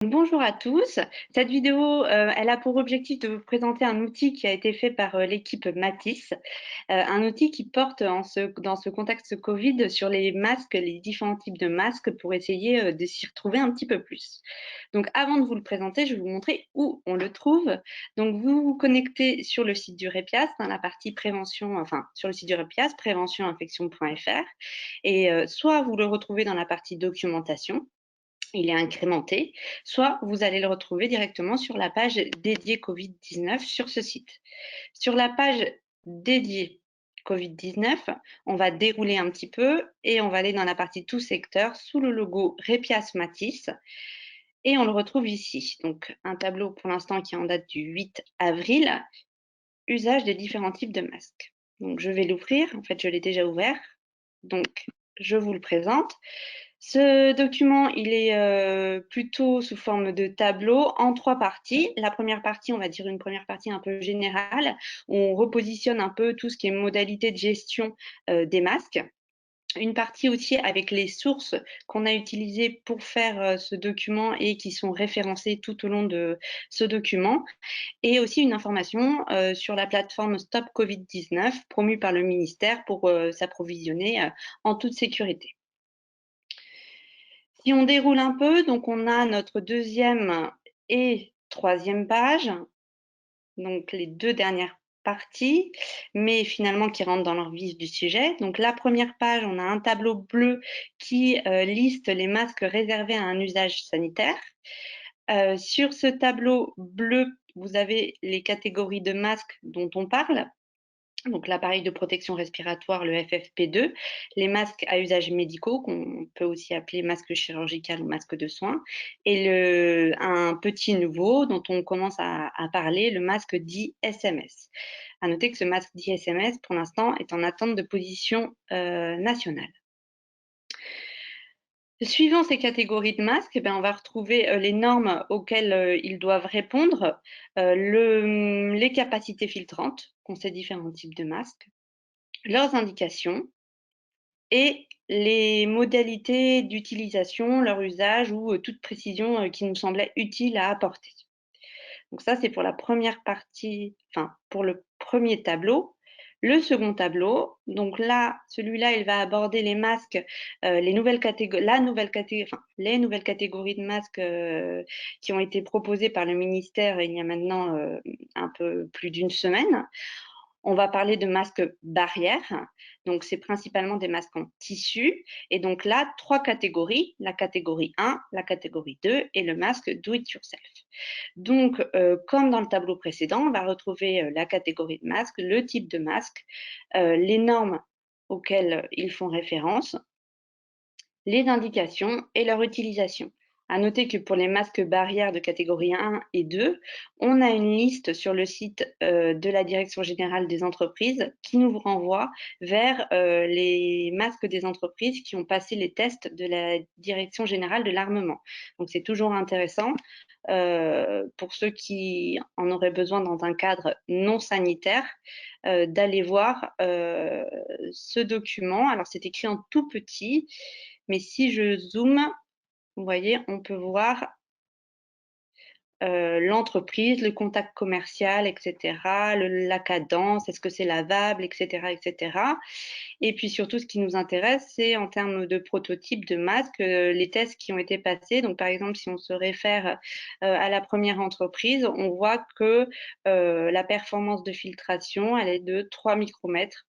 Bonjour à tous. Cette vidéo, elle a pour objectif de vous présenter un outil qui a été fait par l'équipe Matisse, un outil qui porte dans ce contexte Covid sur les masques, les différents types de masques pour essayer de s'y retrouver un petit peu plus. Donc avant de vous le présenter, je vais vous montrer où on le trouve. Donc vous vous connectez sur le site du REPIAS, dans la partie prévention, enfin sur le site du REPIAS, préventioninfection.fr, et soit vous le retrouvez dans la partie documentation, il est incrémenté, soit vous allez le retrouver directement sur la page dédiée Covid-19 sur ce site. Sur la page dédiée Covid-19, on va dérouler un petit peu et on va aller dans la partie tout secteur sous le logo Repias Matisse et on le retrouve ici. Donc un tableau pour l'instant qui est en date du 8 avril, usage des différents types de masques. Donc je vais l'ouvrir, en fait je l'ai déjà ouvert, donc je vous le présente. Ce document, il est plutôt sous forme de tableau en 3 parties. La première partie, on va dire une première partie un peu générale, où on repositionne un peu tout ce qui est modalité de gestion des masques. Une partie aussi avec les sources qu'on a utilisées pour faire ce document et qui sont référencées tout au long de ce document. Et aussi une information sur la plateforme Stop Covid-19 promue par le ministère pour s'approvisionner en toute sécurité. Si on déroule un peu, donc on a notre deuxième et troisième page, donc les deux dernières parties, mais finalement qui rentrent dans leur vif du sujet. Donc la première page, on a un tableau bleu qui liste les masques réservés à un usage sanitaire. Sur ce tableau bleu, vous avez les catégories de masques dont on parle. Donc l'appareil de protection respiratoire, le FFP2, les masques à usage médicaux, qu'on peut aussi appeler masque chirurgical ou masque de soins, et un petit nouveau dont on commence à parler, le masque dit SMS. À noter que ce masque dit SMS, pour l'instant, est en attente de position nationale. Suivant ces catégories de masques, eh bien, on va retrouver les normes auxquelles ils doivent répondre, les capacités filtrantes qu'ont ces différents types de masques, leurs indications et les modalités d'utilisation, leur usage ou toute précision qui nous semblait utile à apporter. Donc ça, c'est pour la première partie, enfin pour le premier tableau. Le second tableau, donc là, celui-là, il va aborder les masques, les nouvelles catégories, les nouvelles catégories de masques qui ont été proposées par le ministère il y a maintenant un peu plus d'une semaine. On va parler de masques barrières. Donc, c'est principalement des masques en tissu. Et donc là, 3 catégories, la catégorie 1, la catégorie 2 et le masque do it yourself. Donc, comme dans le tableau précédent, on va retrouver la catégorie de masque, le type de masque, les normes auxquelles ils font référence, les indications et leur utilisation. À noter que pour les masques barrières de catégorie 1 et 2, on a une liste sur le site de la Direction générale des entreprises qui nous renvoie vers les masques des entreprises qui ont passé les tests de la Direction générale de l'armement. Donc c'est toujours intéressant pour ceux qui en auraient besoin dans un cadre non sanitaire d'aller voir ce document. Alors c'est écrit en tout petit, mais si je zoome, vous voyez, on peut voir l'entreprise, le contact commercial, etc., la cadence, est-ce que c'est lavable, etc., etc. Et puis surtout, ce qui nous intéresse, c'est en termes de prototypes de masques, les tests qui ont été passés. Donc, par exemple, si on se réfère à la première entreprise, on voit que la performance de filtration, elle est de 3 micromètres.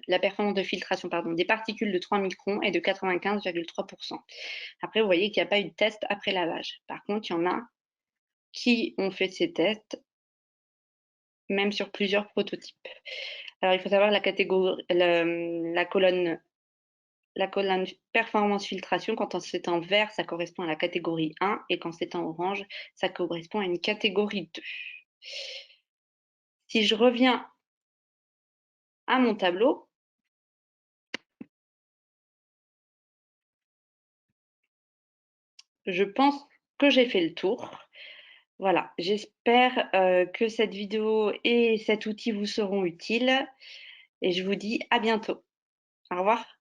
La performance de filtration des particules de 3 microns est de 95,3%. Après, vous voyez qu'il n'y a pas eu de test après lavage. Par contre, il y en a qui ont fait ces tests, même sur plusieurs prototypes. Alors, il faut savoir la catégorie, la colonne performance filtration, quand c'est en vert, ça correspond à la catégorie 1, et quand c'est en orange, ça correspond à une catégorie 2. Si je reviens à mon tableau, je pense que j'ai fait le tour. Voilà, j'espère que cette vidéo et cet outil vous seront utiles et je vous dis à bientôt. Au revoir.